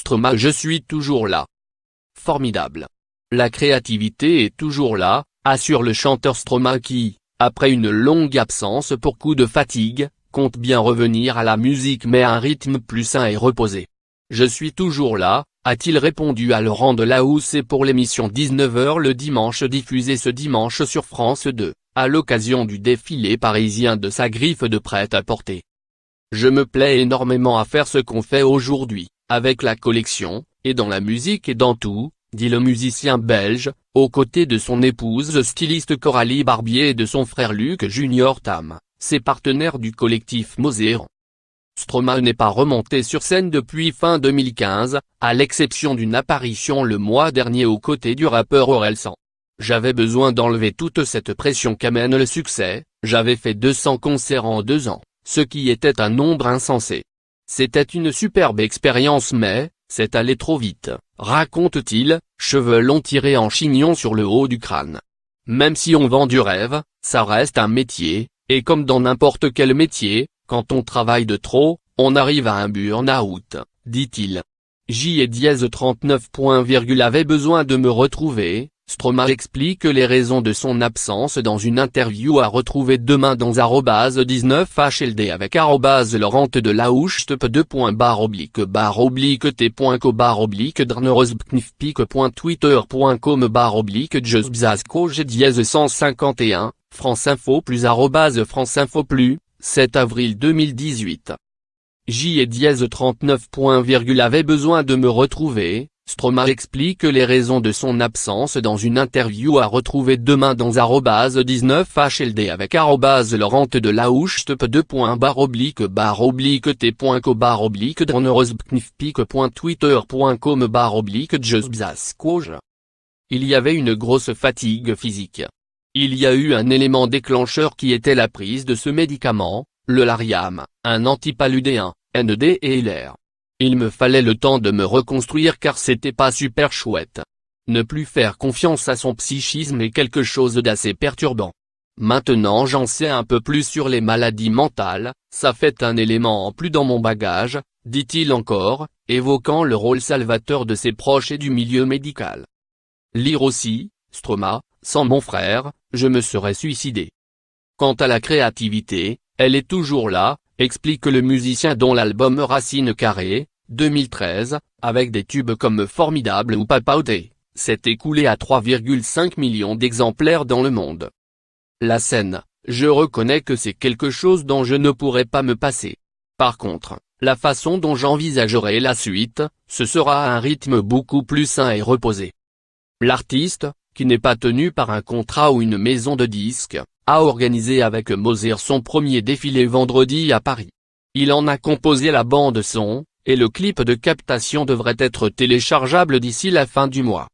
Stromae, je suis toujours là. Formidable. La créativité est toujours là, assure le chanteur Stromae qui, après une longue absence pour coup de fatigue, compte bien revenir à la musique mais à un rythme plus sain et reposé. Je suis toujours là, a-t-il répondu à Laurent Delahousse pour l'émission 19h le dimanche diffusée ce dimanche sur France 2, à l'occasion du défilé parisien de sa griffe de prêt-à-porter. Je me plais énormément à faire ce qu'on fait aujourd'hui, avec la collection, et dans la musique et dans tout, dit le musicien belge, aux côtés de son épouse styliste Coralie Barbier et de son frère Luc Junior Tam, ses partenaires du collectif Mozéran. Stromae n'est pas remonté sur scène depuis fin 2015, à l'exception d'une apparition le mois dernier aux côtés du rappeur Orelsan. J'avais besoin d'enlever toute cette pression qu'amène le succès, j'avais fait 200 concerts en 2 ans, ce qui était un nombre insensé. C'était une superbe expérience mais, c'est allé trop vite, raconte-t-il, cheveux longs tirés en chignon sur le haut du crâne. Même si on vend du rêve, ça reste un métier, et comme dans n'importe quel métier, quand on travaille de trop, on arrive à un burn-out, dit-il. J-39. Avait besoin de me retrouver, Stromae explique les raisons de son absence dans une interview à retrouver demain dans @19hld avec @Laurent_Delahousse /t.co//t.twitter.com/jusbzasko-151, France Info plus @France Info plus, 7 avril 2018. J-39. Avait besoin de me retrouver, Stromae explique les raisons de son absence dans une interview à retrouver demain dans @19hld avec @Laurent_Delahousse /t.co//t.twitter.com/jusbzasko. Il y avait une grosse fatigue physique. Il y a eu un élément déclencheur qui était la prise de ce médicament, le Lariam, un antipaludéen, ND et LR. Il me fallait le temps de me reconstruire car c'était pas super chouette. Ne plus faire confiance à son psychisme est quelque chose d'assez perturbant. Maintenant j'en sais un peu plus sur les maladies mentales, ça fait un élément en plus dans mon bagage, dit-il encore, évoquant le rôle salvateur de ses proches et du milieu médical. Lire aussi, Stromae, sans mon frère, je me serais suicidé. Quant à la créativité, elle est toujours là, explique le musicien dont l'album Racine Carrée, 2013, avec des tubes comme Formidable ou Papa Outé, s'est écoulé à 3,5 millions d'exemplaires dans le monde. La scène, je reconnais que c'est quelque chose dont je ne pourrais pas me passer. Par contre, la façon dont j'envisagerai la suite, ce sera à un rythme beaucoup plus sain et reposé. L'artiste, qui n'est pas tenu par un contrat ou une maison de disques, a organisé avec Mozart son premier défilé vendredi à Paris. Il en a composé la bande son, et le clip de captation devrait être téléchargeable d'ici la fin du mois.